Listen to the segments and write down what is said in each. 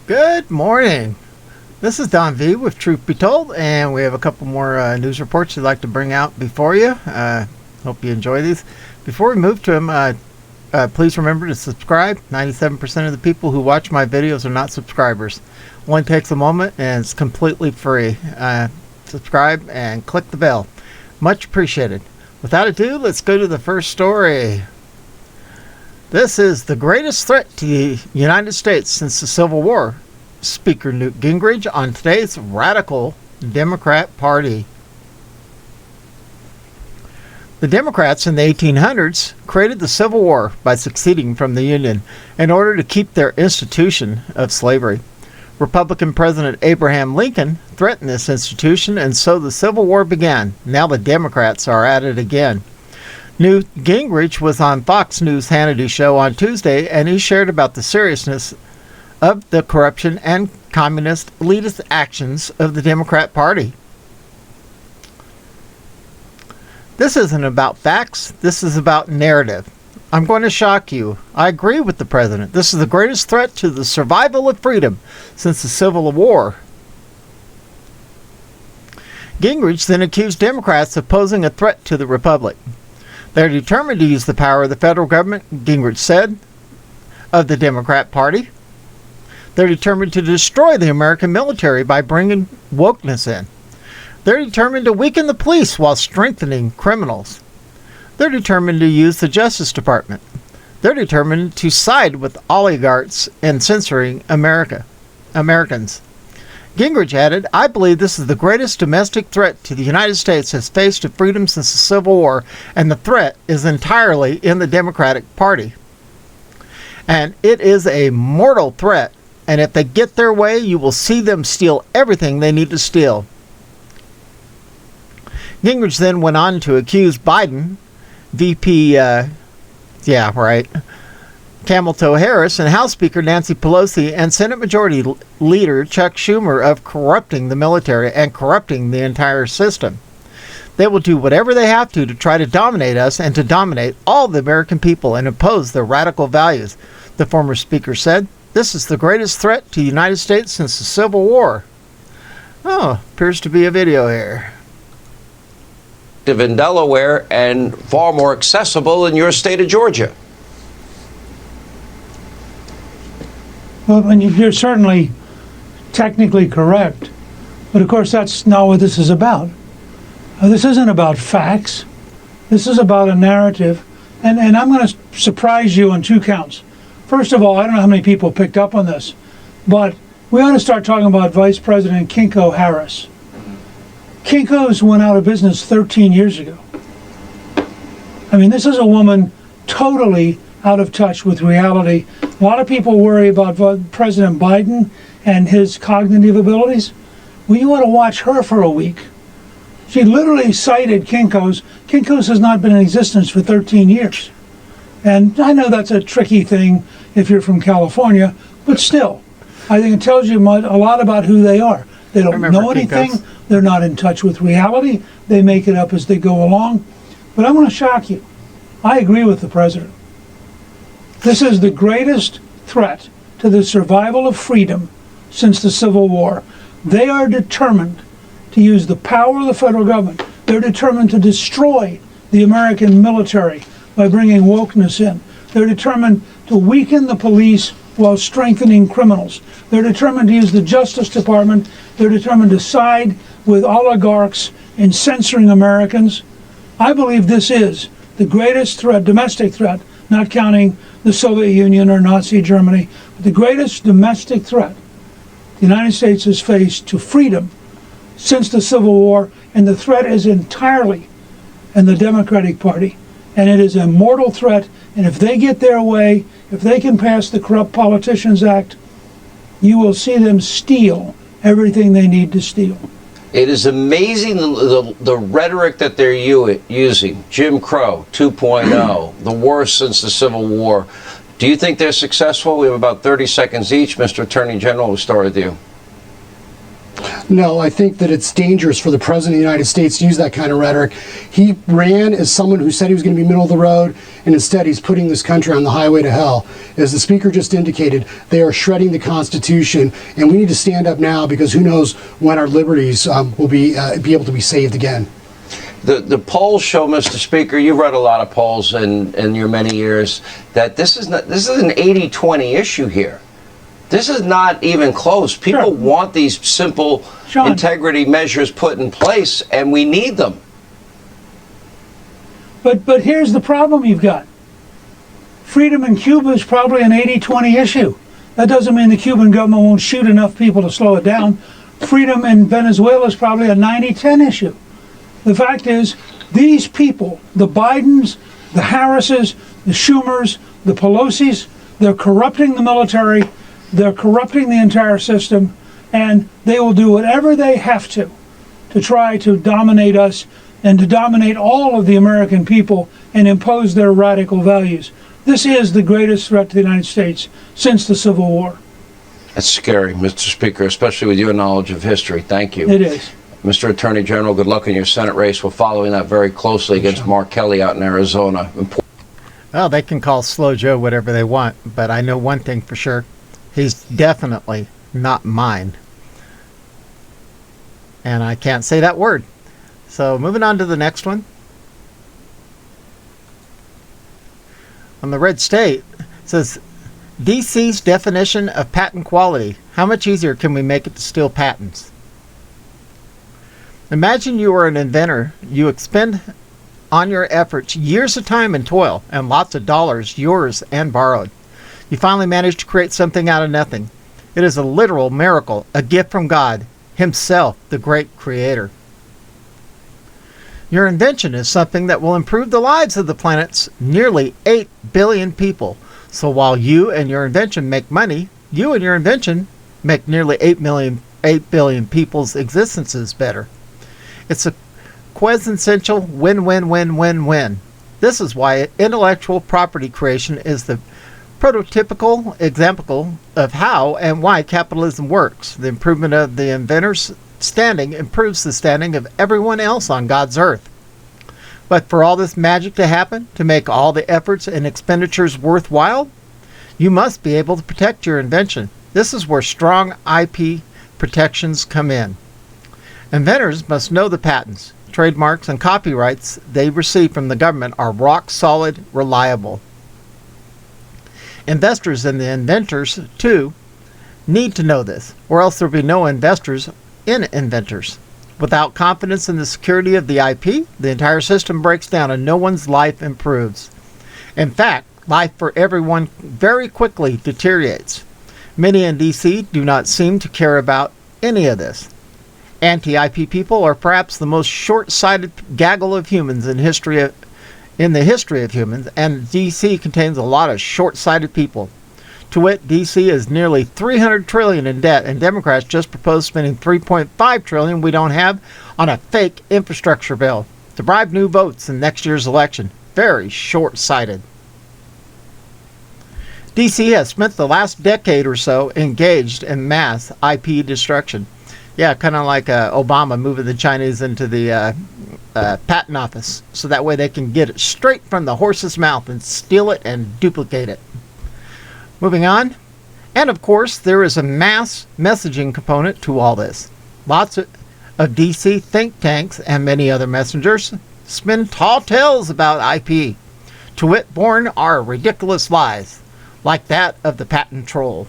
Good morning. This is Don V with Truth Be Told, and we have a couple more news reports we'd like to bring out before you. Hope you enjoy these. Before we move to them, please remember to subscribe. 97% of the people who watch my videos are not subscribers. Only takes a moment and it's completely free. Subscribe and click the bell. Much appreciated. Without ado, let's go to the first story. This is the greatest threat to the United States since the Civil War. Speaker Newt Gingrich on today's radical Democrat Party. The Democrats in the 1800s created the Civil War by seceding from the Union in order to keep their institution of slavery. Republican President Abraham Lincoln threatened this institution, and so the Civil War began. Now the Democrats are at it again. Newt Gingrich was on FOX News Hannity show on Tuesday, and he shared about the seriousness of the corruption and communist elitist actions of the Democrat Party. This isn't about facts, this is about narrative. I'm going to shock you. I agree with the president. This is the greatest threat to the survival of freedom since the Civil War. Gingrich then accused Democrats of posing a threat to the republic. They're determined to use the power of the federal government, Gingrich said, of the Democrat Party. They're determined to destroy the American military by bringing wokeness in. They're determined to weaken the police while strengthening criminals. They're determined to use the Justice Department. They're determined to side with oligarchs in censoring Americans. Gingrich added, "I believe this is the greatest domestic threat to the United States has faced to freedom since the Civil War, and the threat is entirely in the Democratic Party. And it is a mortal threat, and if they get their way, you will see them steal everything they need to steal." Gingrich then went on to accuse Biden, Camel Toe Harris, and House Speaker Nancy Pelosi and Senate Majority Leader Chuck Schumer of corrupting the military and corrupting the entire system. They will do whatever they have to try to dominate us and to dominate all the American people and impose their radical values, the former speaker said. This is the greatest threat to the United States since the Civil War. Oh, appears to be a video here. In Delaware and far more accessible in your state of Georgia. Well, and you're certainly technically correct, but of course that's not what this is about. This isn't about facts. This is about a narrative, and I'm going to surprise you on two counts. First of all, I don't know how many people picked up on this, but we ought to start talking about Vice President Kinko Harris. Kinko's went out of business 13 years ago. I mean, this is a woman totally out of touch with reality. A lot of people worry about President Biden and his cognitive abilities. Well, you ought to watch her for a week. She literally cited Kinko's. Kinko's has not been in existence for 13 years. And I know that's a tricky thing if you're from California, but still, I think it tells you a lot about who they are. They don't know anything. Kinko's. They're not in touch with reality. They make it up as they go along. But I want to shock you. I agree with the president. This is the greatest threat to the survival of freedom since the Civil War. They are determined to use the power of the federal government. They're determined to destroy the American military by bringing wokeness in. They're determined to weaken the police while strengthening criminals. They're determined to use the Justice Department. They're determined to side with oligarchs in censoring Americans. I believe this is the greatest threat, domestic threat, not counting the Soviet Union or Nazi Germany, but the greatest domestic threat the United States has faced to freedom since the Civil War, and the threat is entirely in the Democratic Party. And it is a mortal threat, and if they get their way, if they can pass the Corrupt Politicians Act, you will see them steal everything they need to steal. It is amazing the rhetoric that they're using. Jim Crow 2.0, the worst since the Civil War. Do you think they're successful? We have about 30 seconds each. Mr. Attorney General, we'll start with you. No, I think that it's dangerous for the President of the United States to use that kind of rhetoric. He ran as someone who said he was going to be middle of the road, and instead he's putting this country on the highway to hell. As the Speaker just indicated, they are shredding the Constitution, and we need to stand up now because who knows when our liberties will be able to be saved again. The polls show, Mr. Speaker, you read a lot of polls in your many years, that this is an 80-20 issue here. This is not even close. People want these simple Sean, integrity measures put in place, and we need them. But here's the problem you've got. Freedom in Cuba is probably an 80-20 issue. That doesn't mean the Cuban government won't shoot enough people to slow it down. Freedom in Venezuela is probably a 90-10 issue. The fact is, these people, the Bidens, the Harrises, the Schumers, the Pelosi's, they're corrupting the military, they're corrupting the entire system, and they will do whatever they have to try to dominate us and to dominate all of the American people and impose their radical values. This is the greatest threat to the United States since the Civil War. That's scary, Mr. Speaker, especially with your knowledge of history. Thank you. It is. Mr. Attorney General, good luck in your Senate race. We're following that very closely against Mark Kelly out in Arizona. Well, they can call Slow Joe whatever they want, but I know one thing for sure. He's definitely not mine. And I can't say that word. So moving on to the next one. On the red state, it says, DC's definition of patent quality. How much easier can we make it to steal patents? Imagine you are an inventor. You expend on your efforts years of time and toil and lots of dollars, yours and borrowed. You finally manage to create something out of nothing. It is a literal miracle, a gift from God Himself, the great Creator. Your invention is something that will improve the lives of the planet's nearly 8 billion people. So while you and your invention make money, you and your invention make nearly 8 billion people's existences better. It's a quintessential win-win-win-win-win. This is why intellectual property creation is the prototypical example of how and why capitalism works. The improvement of the inventor's standing improves the standing of everyone else on God's earth. But for all this magic to happen, to make all the efforts and expenditures worthwhile, you must be able to protect your invention. This is where strong IP protections come in. Inventors must know the patents, trademarks, and copyrights they receive from the government are rock solid, reliable. Investors and the inventors, too, need to know this, or else there will be no investors in inventors. Without confidence in the security of the IP, the entire system breaks down and no one's life improves. In fact, life for everyone very quickly deteriorates. Many in DC do not seem to care about any of this. Anti-IP people are perhaps the most short-sighted gaggle of humans in the history of humans, and DC contains a lot of short-sighted people. To wit, DC is nearly $300 trillion in debt, and Democrats just proposed spending $3.5 trillion we don't have on a fake infrastructure bill to bribe new votes in next year's election. Very short-sighted. DC has spent the last decade or so engaged in mass IP destruction. Yeah, kind of like Obama moving the Chinese into the patent office, so that way they can get it straight from the horse's mouth and steal it and duplicate it. Moving on, and of course there is a mass messaging component to all this. Lots of DC think tanks and many other messengers spin tall tales about IP. To wit, born are ridiculous lies, like that of the patent troll.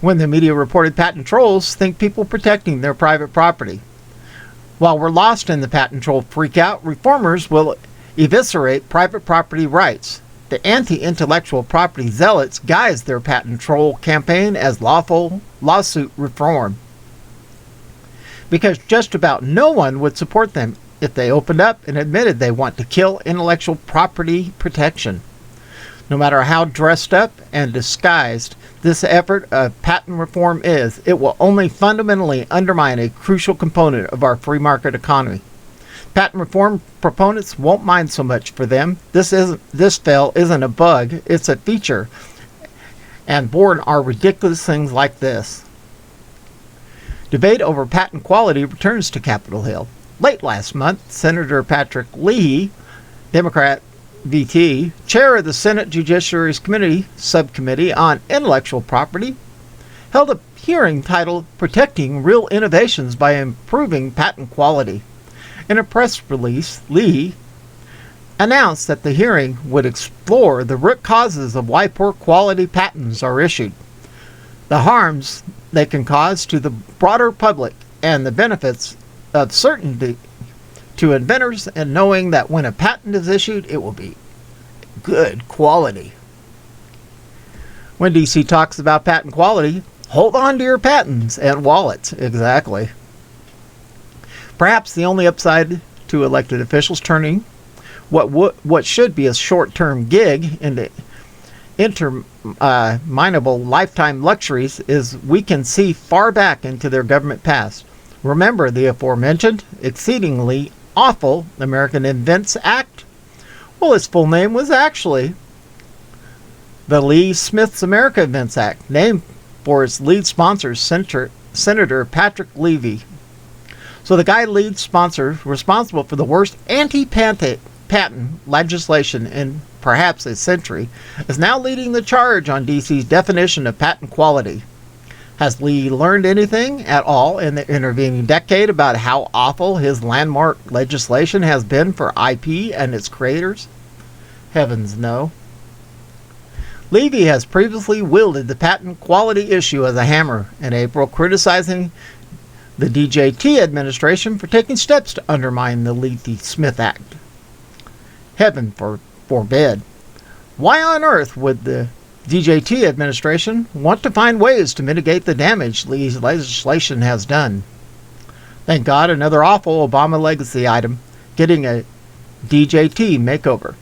When the media reported patent trolls, think people protecting their private property. While we're lost in the patent troll freakout, reformers will eviscerate private property rights. The anti-intellectual property zealots guise their patent troll campaign as lawful lawsuit reform, because just about no one would support them if they opened up and admitted they want to kill intellectual property protection. No matter how dressed up and disguised this effort of patent reform is, it will only fundamentally undermine a crucial component of our free market economy. Patent reform proponents won't mind so much for them. This fail isn't a bug, it's a feature. And born are ridiculous things like this. Debate over patent quality returns to Capitol Hill. Late last month, Senator Patrick Leahy, Democrat VT, chair of the Senate Judiciary Committee Subcommittee on Intellectual Property, held a hearing titled Protecting Real Innovations by Improving Patent Quality. In a press release, Leahy announced that the hearing would explore the root causes of why poor quality patents are issued, the harms they can cause to the broader public, and the benefits of certainty to inventors and knowing that when a patent is issued, it will be good quality. When DC talks about patent quality, hold on to your patents and wallets. Exactly. Perhaps the only upside to elected officials turning what should be a short-term gig into interminable lifetime luxuries is we can see far back into their government past. Remember the aforementioned exceedingly awful American Invents Act? Well, its full name was actually the Lee Smith's America Invents Act, named for its lead sponsor, Senator Patrick Leahy. So the guy lead sponsor responsible for the worst anti-patent legislation in perhaps a century is now leading the charge on DC's definition of patent quality. Has Lee learned anything at all in the intervening decade about how awful his landmark legislation has been for IP and its creators? Heavens no. Leahy has previously wielded the patent quality issue as a hammer in April, criticizing the DJT administration for taking steps to undermine the Leahy-Smith Act. Heaven forbid. Why on earth would the DJT administration want to find ways to mitigate the damage Lee's legislation has done? Thank God, another awful Obama legacy item getting a DJT makeover.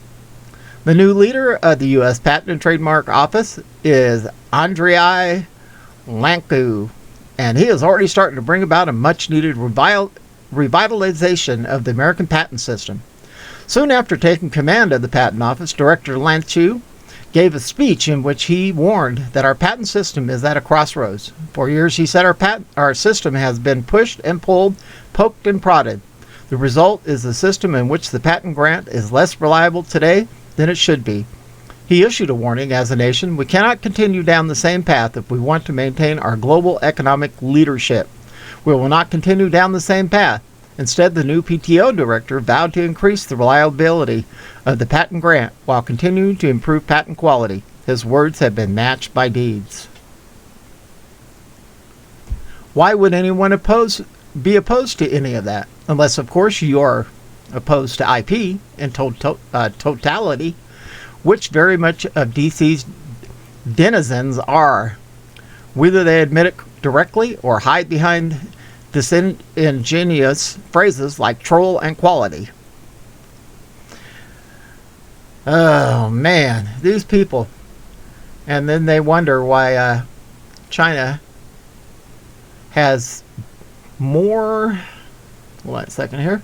The new leader of the U.S. Patent and Trademark Office is Andrei Lanku, and he is already starting to bring about a much-needed revitalization of the American patent system. Soon after taking command of the Patent Office, Director Lanchu gave a speech in which he warned that our patent system is at a crossroads. For years, he said our system has been pushed and pulled, poked and prodded. The result is a system in which the patent grant is less reliable today than it should be. He issued a warning as a nation: we cannot continue down the same path if we want to maintain our global economic leadership. We will not continue down the same path. Instead, the new PTO director vowed to increase the reliability of the patent grant while continuing to improve patent quality. His words have been matched by deeds. Why would anyone be opposed to any of that? Unless, of course, you are opposed to IP in totality, which very much of DC's denizens are, whether they admit it directly or hide behind disingenuous phrases like troll and quality. Oh man, these people. And then they wonder why China has more, hold on a second here,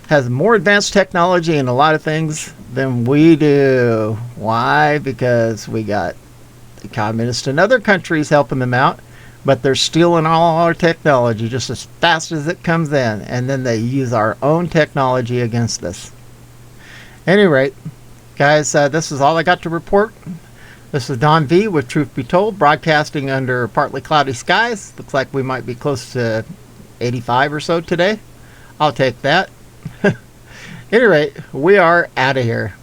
has more advanced technology and a lot of things than we do. Why? Because we got the communists in other countries helping them out, but they're stealing all our technology just as fast as it comes in, and then they use our own technology against us. At any rate, guys, this is all I got to report. This is Don V with Truth Be Told, broadcasting under partly cloudy skies. Looks like we might be close to 85 or so today. I'll take that. At any rate, we are out of here.